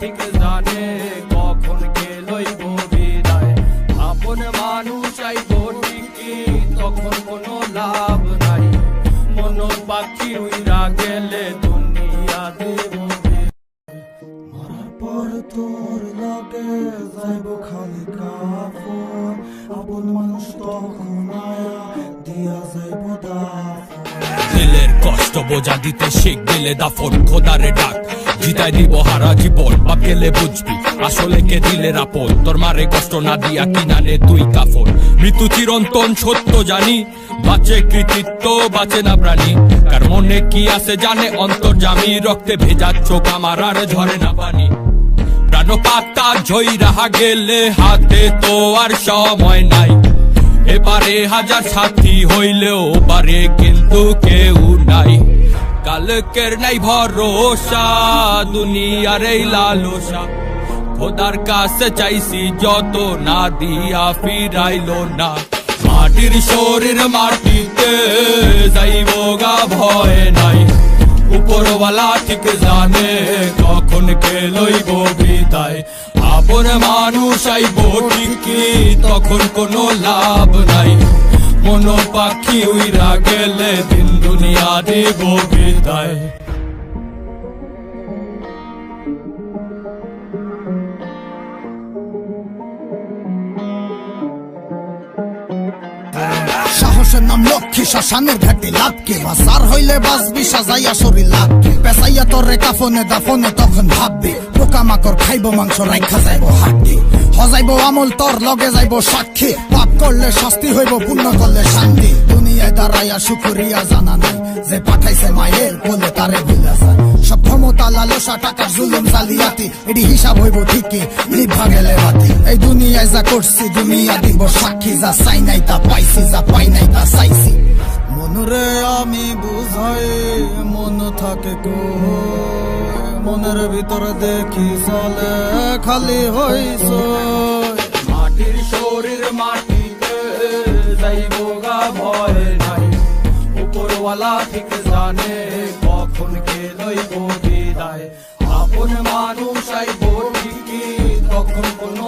ঠিক জানে কখন কে লইব বিদায়। আপন মানুষ আইব ঠিকই তখন কোনো লাভ নাই, মন পাখি উইরা গেলে দুনিয়া দেব। মরার পর তোর লগে যাইব খালি কাফন, আপন মানুষ তখন আয়া দিয়া যাইব দাফন। দিলের কষ্ট বোঝা দিতে শিখ দিলে দাফন, খোদারে ডাক জিতাই দিব হারা জীবন। বাপ গেলে বুঝবি আসলে কে দিলের আপন, তোর মারে কষ্ট না দিয়া কিনানে তুই কাফন। মৃত্যু চিরন্তন সত্য জানি, বাঁচে কৃতিত্ব বাঁচে না প্রাণী। কার মনে কি আছে জানে অন্তর্যামী, রক্তে ভেজা চোখ আমার আর ঝরে না পানি। প্রাণ পাতা ঝই রাহা গেলে হাতে তো আর সময় নাই, এবারে হাজার সাথী হইলেও পারে কিন্তু কেউ নাই। কালকের নাই ভরসা দুনিয়ার এই লালসা, খোদার কাছে চাইছি যত না দিয়া ফিরাইলো না। মাটির শরীর মাটিতে যাইব গা ভয় নাই, উপরওয়ালা ঠিক জানে কখন কে লইব বিদায়। আপন মানুষ আইব ঠিকই তখন কোনো লাভ নাই, মন পাখি উইরা গেলে দিন দুনিয়া দেব বিদায়। সাহসের নাম লক্ষ্মী, শ্মশানের ঘাটে লাভকে বাসার হইলে বাসবি সাজাইয়া শরীর লাভকে। পেশাইয়া তোরে কাফনে দাফনে তখন ভাববি, পোকামাকড় খাইব মাংস রাইখা যাইব হাড্ডি। হজাইব আমল তোর লগে যাইব সাক্ষী, পাপ করলে শাস্তি হইব পুণ্য করলে শান্তি। দুনিয়ায় দাঁড়াইয়া শুকরিয়া জানা নাই, যে পাঠাইছে মায়ের বলে তারে ভুলে যায়। সব ক্ষমতা লালসা টাকার জুলুম জালিয়াতি, এটি হিসাব হইব ঠিকই নিভা গেলে বাতি। এই দুনিয়ায় যা করছি দুনিয়া দিব সাক্ষী, যা চাই নাই তা পাইছি, যা পাই নাই তা চাইছি। মনরে আমি বুঝাই মন থাকে কই, মনের ভিতরে দেখি চলে খালি হইছ। মাটির শরীর মাটিতে যাইব গা ভয় নাই, উপরওয়ালা ঠিক জানে কখন কে লইব বিদায়। আপন মানুষ আইব ঠিকই তখন কোনো